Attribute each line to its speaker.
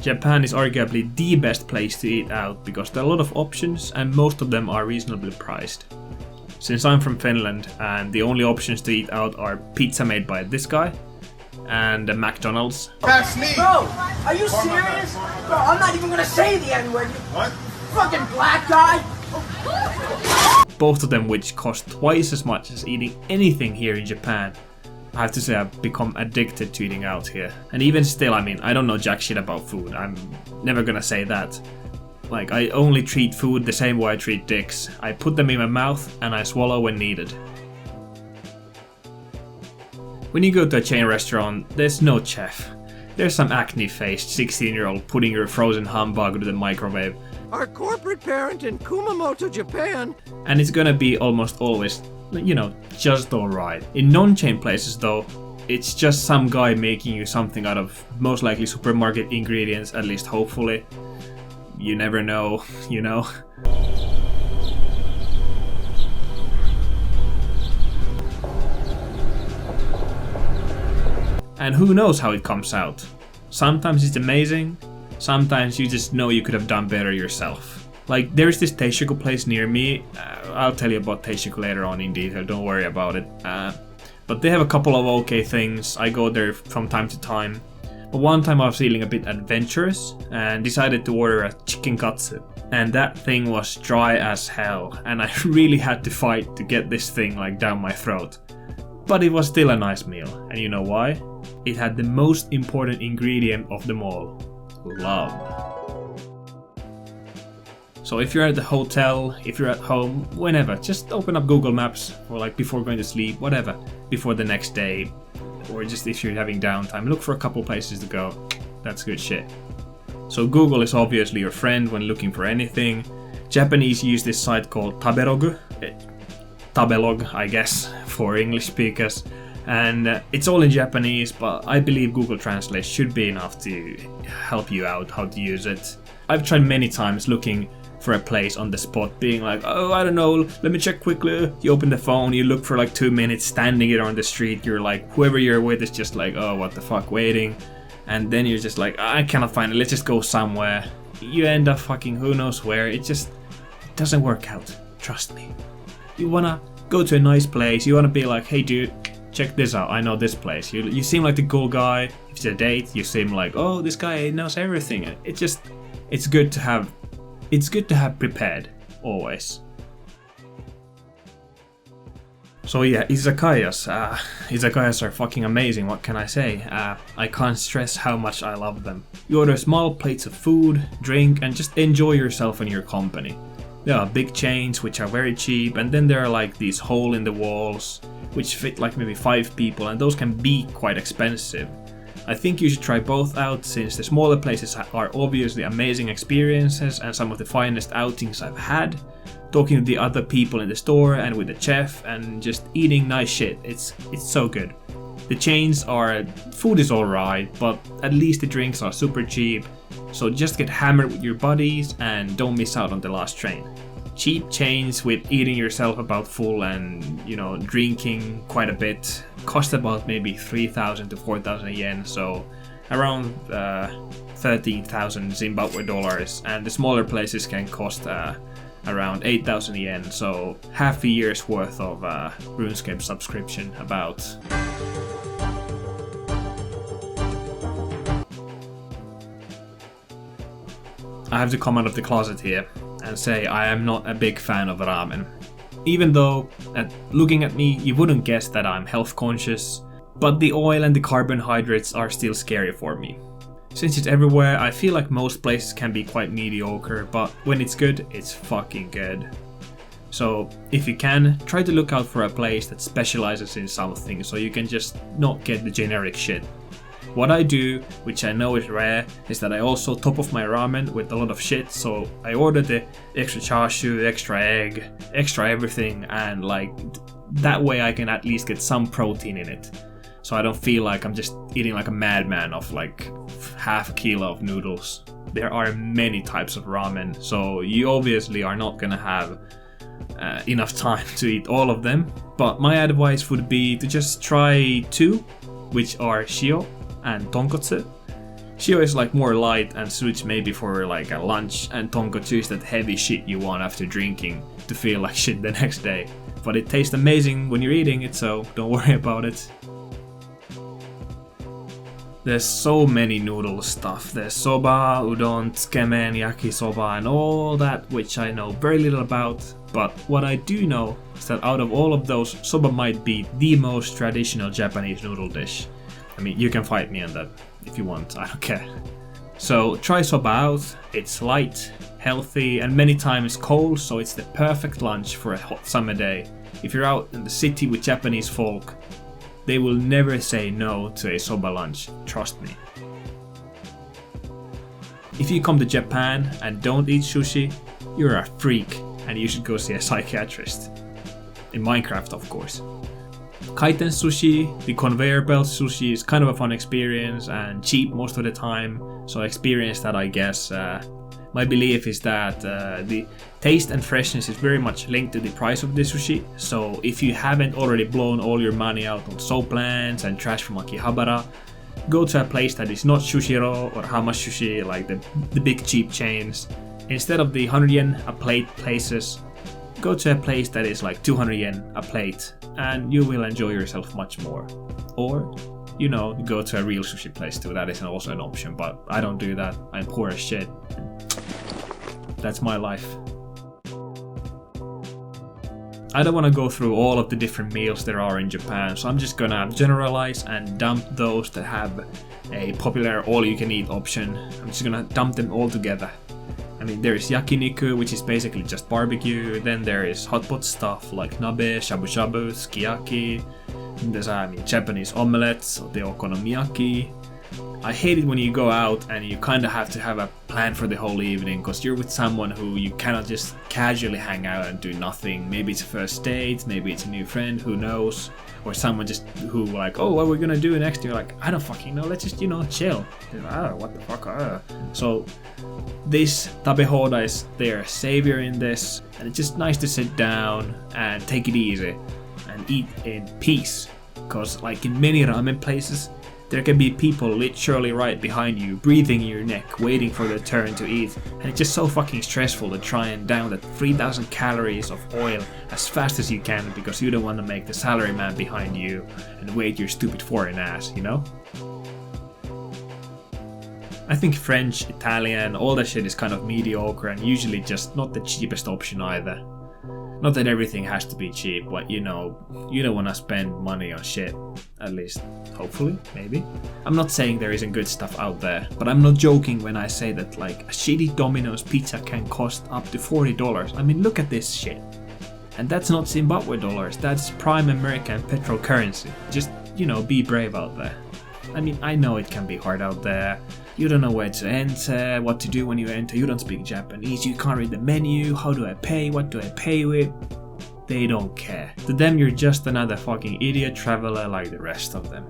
Speaker 1: Japan is arguably the best place to eat out because there are a lot of options and most of them are reasonably priced. Since I'm from Finland and the only options to eat out are pizza made by this guy and McDonald's.
Speaker 2: That's me!
Speaker 3: Bro, are you serious? Bro, I'm not even gonna say the N-word.
Speaker 2: What?
Speaker 3: Fucking black guy!
Speaker 1: Both of them which cost twice as much as eating anything here in Japan. I have to say I've become addicted to eating out here. And even still, I mean, I don't know jack shit about food. I'm never gonna say that. Like, I only treat food the same way I treat dicks. I put them in my mouth and I swallow when needed. When you go to a chain restaurant, there's no chef. There's some acne-faced 16-year-old putting your frozen hamburger to the microwave.
Speaker 4: Our corporate parent in Kumamoto, Japan.
Speaker 1: And it's gonna be almost always, you know, just alright. In non-chain places though, it's just some guy making you something out of most likely supermarket ingredients, at least hopefully. You never know, you know. And who knows how it comes out. Sometimes it's amazing, sometimes you just know you could have done better yourself. Like, there's this teishoku place near me. I'll tell you about teishoku later on in detail, don't worry about it. But they have a couple of okay things. I go there from time to time. But one time I was feeling a bit adventurous and decided to order a chicken katsu. And that thing was dry as hell. And I really had to fight to get this thing like down my throat. But it was still a nice meal. And you know why? It had the most important ingredient of them all. Love. So if you're at the hotel, if you're at home, whenever, just open up Google Maps or like before going to sleep, whatever, before the next day, or just if you're having downtime, look for a couple places to go. That's good shit. So Google is obviously your friend when looking for anything. Japanese use this site called Tabehoudai, Tabelog, I guess, for English speakers. And it's all in Japanese, but I believe Google Translate should be enough to help you out how to use it. I've tried many times looking for a place on the spot, being like, oh, I don't know, let me check quickly. You open the phone, you look for like 2 minutes, standing it on the street, you're like, whoever you're with is just like, oh, what the fuck, waiting. And then you're just like, I cannot find it, let's just go somewhere. You end up fucking who knows where, it doesn't work out, trust me. You wanna go to a nice place, you wanna be like, hey dude, check this out, I know this place. You seem like the cool guy. If it's a date, you seem like, oh, this guy knows everything. It's good to have prepared, always. So yeah, Izakayas. Izakayas are fucking amazing, what can I say? I can't stress how much I love them. You order small plates of food, drink, and just enjoy yourself and your company. There are big chains which are very cheap, and then there are like these hole in the walls which fit like maybe 5 people, and those can be quite expensive. I think you should try both out, since the smaller places are obviously amazing experiences and some of the finest outings I've had. Talking to the other people in the store and with the chef and just eating nice shit, it's so good. The chains food is alright, but at least the drinks are super cheap, so just get hammered with your buddies and don't miss out on the last train. Cheap chains with eating yourself about full and, you know, drinking quite a bit cost about maybe 3,000 to 4,000 yen, so around 13,000 Zimbabwe dollars, and the smaller places can cost around 8,000 yen, so half a year's worth of RuneScape subscription about. I have to come out of the closet here and say I am not a big fan of ramen. Even though, looking at me, you wouldn't guess that I'm health conscious, but the oil and the carbohydrates are still scary for me. Since it's everywhere, I feel like most places can be quite mediocre, but when it's good, it's fucking good. So, if you can, try to look out for a place that specializes in something so you can just not get the generic shit. What I do, which I know is rare, is that I also top off my ramen with a lot of shit, so I order the extra chashu, extra egg, extra everything, and like that way I can at least get some protein in it. So I don't feel like I'm just eating like a madman of like half a kilo of noodles. There are many types of ramen, so you obviously are not gonna have enough time to eat all of them, but my advice would be to just try 2 which are shio and tonkotsu. Shio is like more light and suits maybe for like a lunch, and tonkotsu is that heavy shit you want after drinking to feel like shit the next day. But it tastes amazing when you're eating it, so don't worry about it. There's so many noodle stuff. There's soba, udon, tsukemen, yakisoba, and all that, which I know very little about. But what I do know is that out of all of those, soba might be the most traditional Japanese noodle dish. I mean, you can fight me on that if you want, I don't care. So try soba out. It's light, healthy, and many times cold, so it's the perfect lunch for a hot summer day. If you're out in the city with Japanese folk, they will never say no to a soba lunch, trust me. If you come to Japan and don't eat sushi, you're a freak and you should go see a psychiatrist. In Minecraft, of course. Kaiten sushi, the conveyor belt sushi, is kind of a fun experience and cheap most of the time, so experience that, I guess. My belief is that the taste and freshness is very much linked to the price of the sushi, so if you haven't already blown all your money out on soap plants and trash from Akihabara, go to a place that is not Sushiro or Hamasushi, like the big cheap chains. Instead of the 100 yen a plate places, go to a place that is like 200 yen a plate, and you will enjoy yourself much more. Or, you know, go to a real sushi place too, that is also an option, but I don't do that, I'm poor as shit. That's my life. I don't want to go through all of the different meals there are in Japan, so I'm just gonna generalize and dump those that have a popular all-you-can-eat option. I'm just gonna dump them all together. I mean, there is yakiniku, which is basically just barbecue. Then there is hot pot stuff like nabe, shabu shabu, sukiyaki. And there's Japanese omelets, or the okonomiyaki. I hate it when you go out and you kind of have to have a plan for the whole evening, because you're with someone who you cannot just casually hang out and do nothing. Maybe it's a first date, maybe it's a new friend, who knows, or someone just who like, oh, what are we gonna do next? You're like, I don't fucking know, let's just, chill. What the fuck? So this Tabehoudai, they're a savior in this, and it's just nice to sit down and take it easy and eat in peace, because like in many ramen places, there can be people literally right behind you, breathing in your neck, waiting for their turn to eat, and it's just so fucking stressful to try and down that 3,000 calories of oil as fast as you can, because you don't want to make the salaryman behind you and wait your stupid foreign ass, you know? I think French, Italian, all that shit is kind of mediocre and usually just not the cheapest option either. Not that everything has to be cheap, but you don't want to spend money on shit. At least, hopefully, maybe. I'm not saying there isn't good stuff out there, but I'm not joking when I say that like a shitty Domino's pizza can cost up to $40. I mean, look at this shit. And that's not Zimbabwe dollars, that's prime American petrol currency. Just, be brave out there. I mean, I know it can be hard out there. You don't know where to enter, what to do when you enter, you don't speak Japanese, you can't read the menu, how do I pay, what do I pay with? They don't care. To them, you're just another fucking idiot traveler like the rest of them.